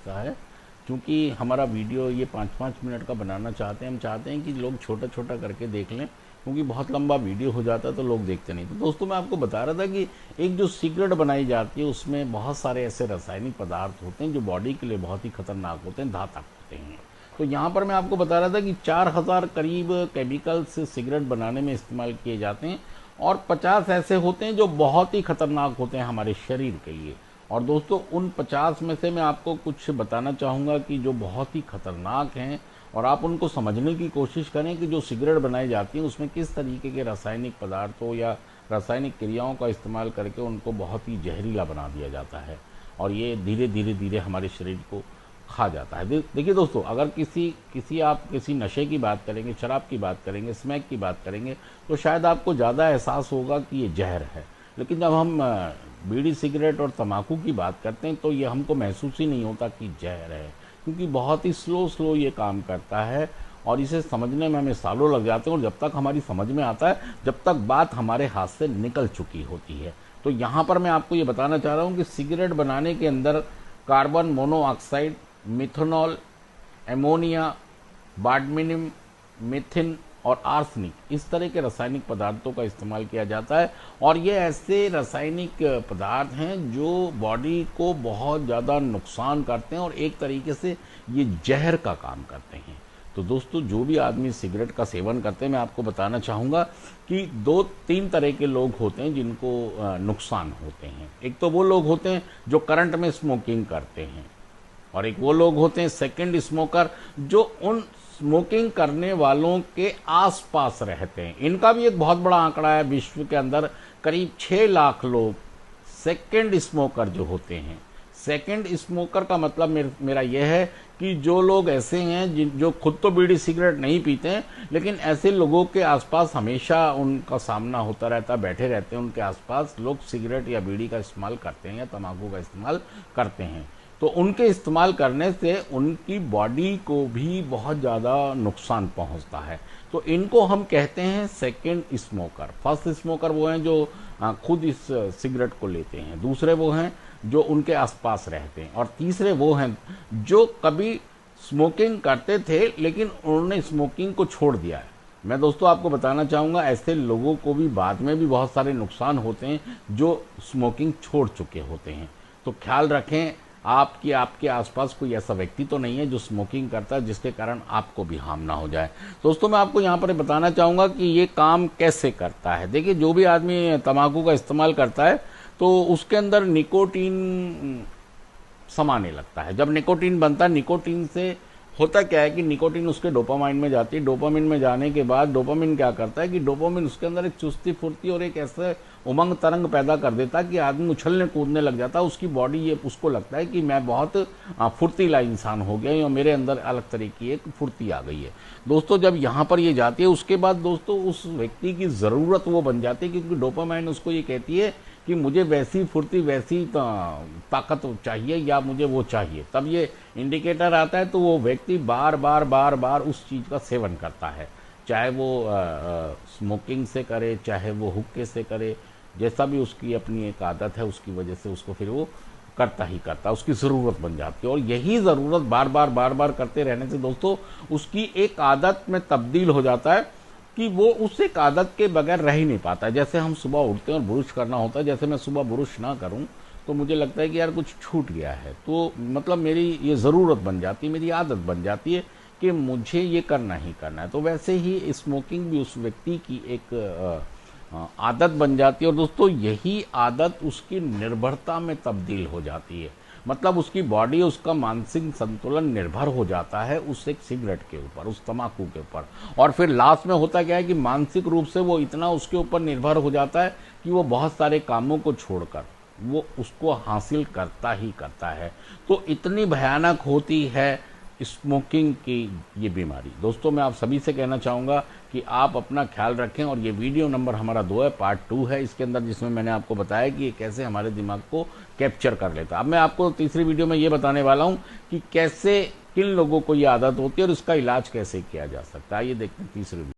लगता है, क्योंकि हमारा वीडियो ये 5-5 मिनट का बनाना चाहते हैं। हम चाहते हैं कि लोग छोटा छोटा करके देख लें, क्योंकि बहुत लंबा वीडियो हो जाता है तो लोग देखते नहीं। तो दोस्तों, मैं आपको बता रहा था कि एक जो सिगरेट बनाई जाती है उसमें बहुत सारे ऐसे रासायनिक पदार्थ होते हैं जो बॉडी के लिए बहुत ही खतरनाक होते हैं, घातक होते हैं। तो यहाँ पर मैं आपको बता रहा था कि 4000 करीब केमिकल्स सिगरेट बनाने में इस्तेमाल किए जाते हैं, और 50 ऐसे होते हैं जो बहुत ही खतरनाक होते हैं हमारे शरीर के लिए। और दोस्तों, उन 50 में से मैं आपको कुछ बताना चाहूँगा कि जो बहुत ही खतरनाक हैं, और आप उनको समझने की कोशिश करें कि जो सिगरेट बनाई जाती है उसमें किस तरीके के रासायनिक पदार्थों या रासायनिक क्रियाओं का इस्तेमाल करके उनको बहुत ही जहरीला बना दिया जाता है, और ये धीरे धीरे धीरे हमारे शरीर को खा जाता है। देखिए दोस्तों, अगर आप किसी नशे की बात करेंगे, शराब की बात करेंगे, स्मैक की बात करेंगे, तो शायद आपको ज़्यादा एहसास होगा कि ये जहर है। लेकिन जब हम बीड़ी, सिगरेट और तम्बाकू की बात करते हैं तो ये हमको महसूस ही नहीं होता कि जहर है, क्योंकि बहुत ही स्लो ये काम करता है, और इसे समझने में हमें सालों लग जाते हैं। और जब तक हमारी समझ में आता है, जब तक बात हमारे हाथ से निकल चुकी होती है। तो यहाँ पर मैं आपको ये बताना चाह रहा हूँ कि सिगरेट बनाने के अंदर कार्बन मोनोऑक्साइड, मिथेनॉल, एमोनिया, बाडमिनिम, मीथिन और आर्सेनिक, इस तरह के रासायनिक पदार्थों का इस्तेमाल किया जाता है। और ये ऐसे रासायनिक पदार्थ हैं जो बॉडी को बहुत ज़्यादा नुकसान करते हैं, और एक तरीके से ये जहर का काम करते हैं। तो दोस्तों, जो भी आदमी सिगरेट का सेवन करते हैं, मैं आपको बताना चाहूँगा कि 2-3 तरह के लोग होते हैं जिनको नुकसान होते हैं। एक तो वो लोग होते हैं जो करंट में स्मोकिंग करते हैं, और एक वो लोग होते हैं सेकंड स्मोकर, जो उन स्मोकिंग करने वालों के आसपास रहते हैं। इनका भी एक बहुत बड़ा आंकड़ा है, विश्व के अंदर करीब 6 लाख लोग सेकंड स्मोकर जो होते हैं। सेकंड स्मोकर का मतलब मेरा यह है कि जो लोग ऐसे हैं जो खुद तो बीड़ी सिगरेट नहीं पीते हैं, लेकिन ऐसे लोगों के आसपास हमेशा उनका सामना होता रहता है, बैठे रहते हैं उनके आसपास लोग सिगरेट या बीड़ी का इस्तेमाल करते हैं या तम्बाकू का इस्तेमाल करते हैं। तो उनके इस्तेमाल करने से उनकी बॉडी को भी बहुत ज़्यादा नुकसान पहुंचता है। तो इनको हम कहते हैं सेकंड स्मोकर। फर्स्ट स्मोकर वो हैं जो खुद इस सिगरेट को लेते हैं, दूसरे वो हैं जो उनके आसपास रहते हैं, और तीसरे वो हैं जो कभी स्मोकिंग करते थे लेकिन उन्होंने स्मोकिंग को छोड़ दिया है। मैं दोस्तों आपको बताना चाहूँगा, ऐसे लोगों को भी बाद में भी बहुत सारे नुकसान होते हैं जो स्मोकिंग छोड़ चुके होते हैं। तो ख्याल रखें, आपके आसपास कोई ऐसा व्यक्ति तो नहीं है जो स्मोकिंग करता है जिसके कारण आपको भी हार्म ना हो जाए। दोस्तों, मैं आपको यहाँ पर बताना चाहूँगा कि ये काम कैसे करता है। देखिए, जो भी आदमी तम्बाकू का इस्तेमाल करता है तो उसके अंदर निकोटीन समाने लगता है। जब निकोटीन बनता है, निकोटीन से होता क्या है कि निकोटीन उसके डोपामाइन में जाती है। डोपामिन में जाने के बाद डोपामिन क्या करता है कि डोपामिन उसके अंदर एक चुस्ती फुर्ती और एक ऐसे उमंग तरंग पैदा कर देता है कि आदमी उछलने कूदने लग जाता है। उसकी बॉडी ये उसको लगता है कि मैं बहुत फुर्तीला इंसान हो गया और मेरे अंदर अलग तरह की एक फुर्ती आ गई है। दोस्तों, जब यहाँ पर ये जाती है, उसके बाद दोस्तों उस व्यक्ति की ज़रूरत वो बन जाती है, क्योंकि डोपामाइन उसको ये कहती है कि मुझे वैसी फुर्ती, वैसी ताकत चाहिए या मुझे वो चाहिए। तब ये इंडिकेटर आता है, तो वो व्यक्ति बार बार उस चीज़ का सेवन करता है, चाहे वो स्मोकिंग से करे, चाहे वो हुक्के से करे, जैसा भी उसकी अपनी एक आदत है, उसकी वजह से उसको फिर वो करता ही करता, उसकी ज़रूरत बन जाती है। और यही ज़रूरत बार बार करते रहने से दोस्तों उसकी एक आदत में तब्दील हो जाता है कि वो उस एक आदत के बगैर रह ही नहीं पाता। जैसे हम सुबह उठते हैं और ब्रुश करना होता है, जैसे मैं सुबह ब्रुश ना करूं तो मुझे लगता है कि यार कुछ छूट गया है, तो मतलब मेरी ये ज़रूरत बन जाती है, मेरी आदत बन जाती है कि मुझे ये करना ही करना है। तो वैसे ही स्मोकिंग भी उस व्यक्ति की एक आदत बन जाती है, और दोस्तों यही आदत उसकी निर्भरता में तब्दील हो जाती है। मतलब उसकी बॉडी, उसका मानसिक संतुलन निर्भर हो जाता है उस एक सिगरेट के ऊपर, उस तम्बाकू के ऊपर। और फिर लास्ट में होता क्या है कि मानसिक रूप से वो इतना उसके ऊपर निर्भर हो जाता है कि वो बहुत सारे कामों को छोड़कर वो उसको हासिल करता ही करता है। तो इतनी भयानक होती है स्मोकिंग की ये बीमारी। दोस्तों, मैं आप सभी से कहना चाहूँगा कि आप अपना ख्याल रखें, और ये वीडियो नंबर हमारा 2 है, पार्ट 2 है इसके अंदर, जिसमें मैंने आपको बताया कि ये कैसे हमारे दिमाग को कैप्चर कर लेता है। अब मैं आपको तीसरी वीडियो में ये बताने वाला हूँ कि कैसे किन लोगों को ये आदत होती है और इसका इलाज कैसे किया जा सकता है। ये देखते हैं तीसरी वीडियो।